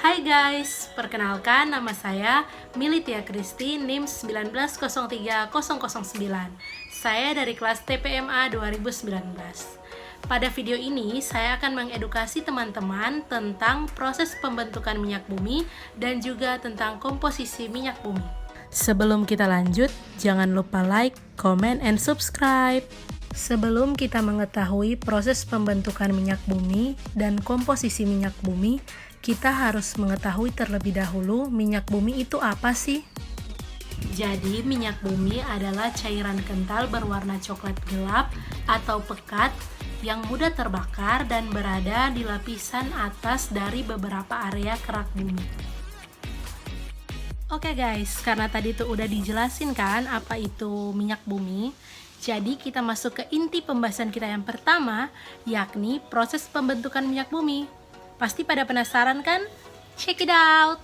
Hai guys, perkenalkan nama saya Militia Kristi NIM 1903009. Saya dari kelas TPMA 2019. Pada video ini, saya akan mengedukasi teman-teman tentang proses pembentukan minyak bumi dan juga tentang komposisi minyak bumi. Sebelum kita lanjut, jangan lupa like, comment, and subscribe. Sebelum kita mengetahui proses pembentukan minyak bumi dan komposisi minyak bumi, kita harus mengetahui terlebih dahulu minyak bumi itu apa sih? Jadi, minyak bumi adalah cairan kental berwarna coklat gelap atau pekat yang mudah terbakar dan berada di lapisan atas dari beberapa area kerak bumi. Oke guys, karena tadi tuh udah dijelasin kan apa itu minyak bumi, jadi kita masuk ke inti pembahasan kita yang pertama, yakni proses pembentukan minyak bumi. Pasti pada penasaran kan? Check it out!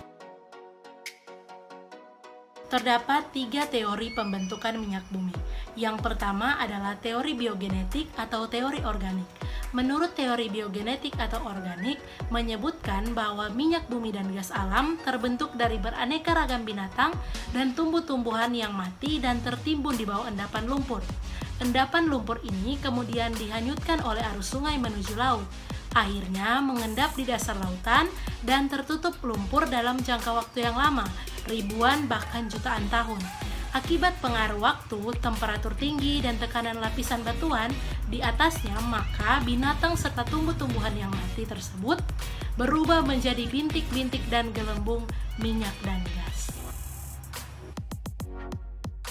Terdapat 3 teori pembentukan minyak bumi. Yang pertama adalah teori biogenetik atau teori organik. Menurut teori biogenetik atau organik, menyebutkan bahwa minyak bumi dan gas alam terbentuk dari beraneka ragam binatang dan tumbuh-tumbuhan yang mati dan tertimbun di bawah endapan lumpur. Endapan lumpur ini kemudian dihanyutkan oleh arus sungai menuju laut. Akhirnya mengendap di dasar lautan dan tertutup lumpur dalam jangka waktu yang lama, ribuan bahkan jutaan tahun. Akibat pengaruh waktu, temperatur tinggi, dan tekanan lapisan batuan di atasnya, maka binatang serta tumbuh-tumbuhan yang mati tersebut berubah menjadi bintik-bintik dan gelembung minyak dan gas.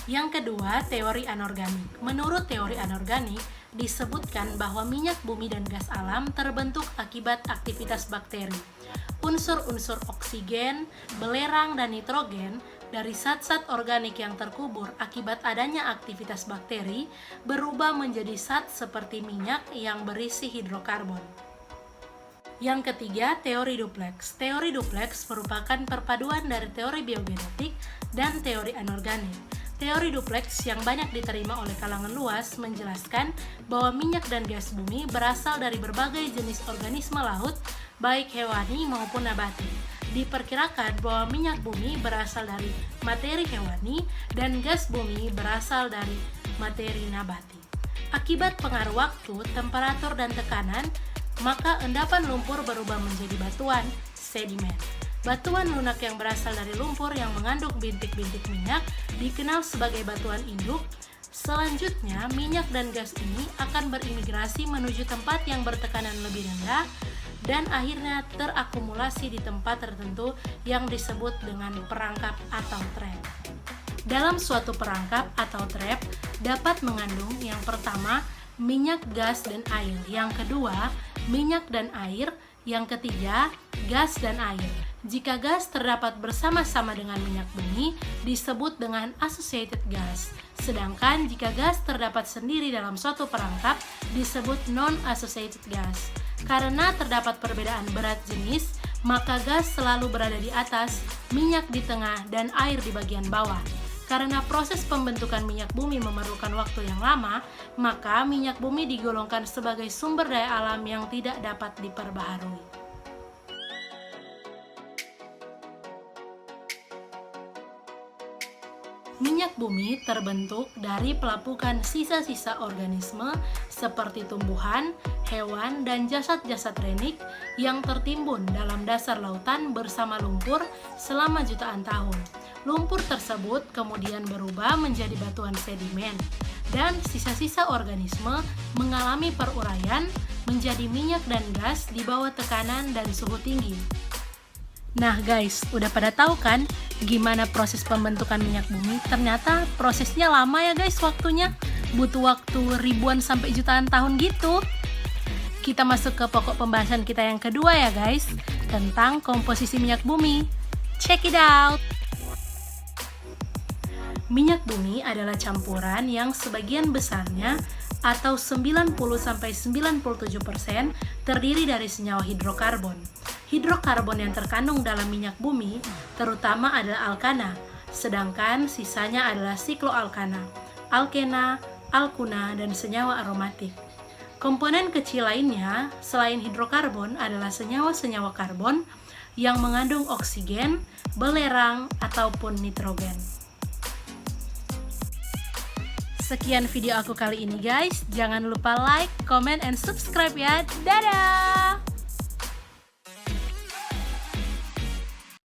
Yang kedua, teori anorganik. Menurut teori anorganik, disebutkan bahwa minyak bumi dan gas alam terbentuk akibat aktivitas bakteri. Unsur-unsur oksigen, belerang, dan nitrogen dari zat-zat organik yang terkubur akibat adanya aktivitas bakteri berubah menjadi zat seperti minyak yang berisi hidrokarbon. Yang ketiga, teori duplex. Teori duplex merupakan perpaduan dari teori biogenetik dan teori anorganik. Teori duplex yang banyak diterima oleh kalangan luas menjelaskan bahwa minyak dan gas bumi berasal dari berbagai jenis organisme laut, baik hewani maupun nabati. Diperkirakan bahwa minyak bumi berasal dari materi hewani dan gas bumi berasal dari materi nabati. Akibat pengaruh waktu, temperatur, dan tekanan, maka endapan lumpur berubah menjadi batuan, sedimen. Batuan lunak yang berasal dari lumpur yang mengandung bintik-bintik minyak dikenal sebagai batuan induk. Selanjutnya, minyak dan gas ini akan berimigrasi menuju tempat yang bertekanan lebih rendah dan akhirnya terakumulasi di tempat tertentu yang disebut dengan perangkap atau trap. Dalam suatu perangkap atau trap dapat mengandung yang pertama, minyak, gas, dan air. Yang kedua, minyak dan air. Yang ketiga, gas dan air. Jika gas terdapat bersama-sama dengan minyak bumi, disebut dengan associated gas. Sedangkan jika gas terdapat sendiri dalam suatu perangkap, disebut non-associated gas. Karena terdapat perbedaan berat jenis, maka gas selalu berada di atas, minyak di tengah, dan air di bagian bawah. Karena proses pembentukan minyak bumi memerlukan waktu yang lama, maka minyak bumi digolongkan sebagai sumber daya alam yang tidak dapat diperbaharui. Minyak bumi terbentuk dari pelapukan sisa-sisa organisme seperti tumbuhan, hewan, dan jasad-jasad renik yang tertimbun dalam dasar lautan bersama lumpur selama jutaan tahun. Lumpur tersebut kemudian berubah menjadi batuan sedimen, dan sisa-sisa organisme mengalami peruraian menjadi minyak dan gas di bawah tekanan dan suhu tinggi. Nah guys, udah pada tahu kan gimana proses pembentukan minyak bumi? Ternyata prosesnya lama ya guys waktunya. Butuh waktu ribuan sampai jutaan tahun gitu. Kita masuk ke pokok pembahasan kita yang kedua ya guys, tentang komposisi minyak bumi. Check it out! Minyak bumi adalah campuran yang sebagian besarnya atau 90-97% terdiri dari senyawa hidrokarbon. Hidrokarbon yang terkandung dalam minyak bumi terutama adalah alkana, sedangkan sisanya adalah sikloalkana, alkena, alkuna, dan senyawa aromatik. Komponen kecil lainnya selain hidrokarbon adalah senyawa-senyawa karbon yang mengandung oksigen, belerang, ataupun nitrogen. Sekian video aku kali ini guys. Jangan lupa like, comment, and subscribe ya. Dadah!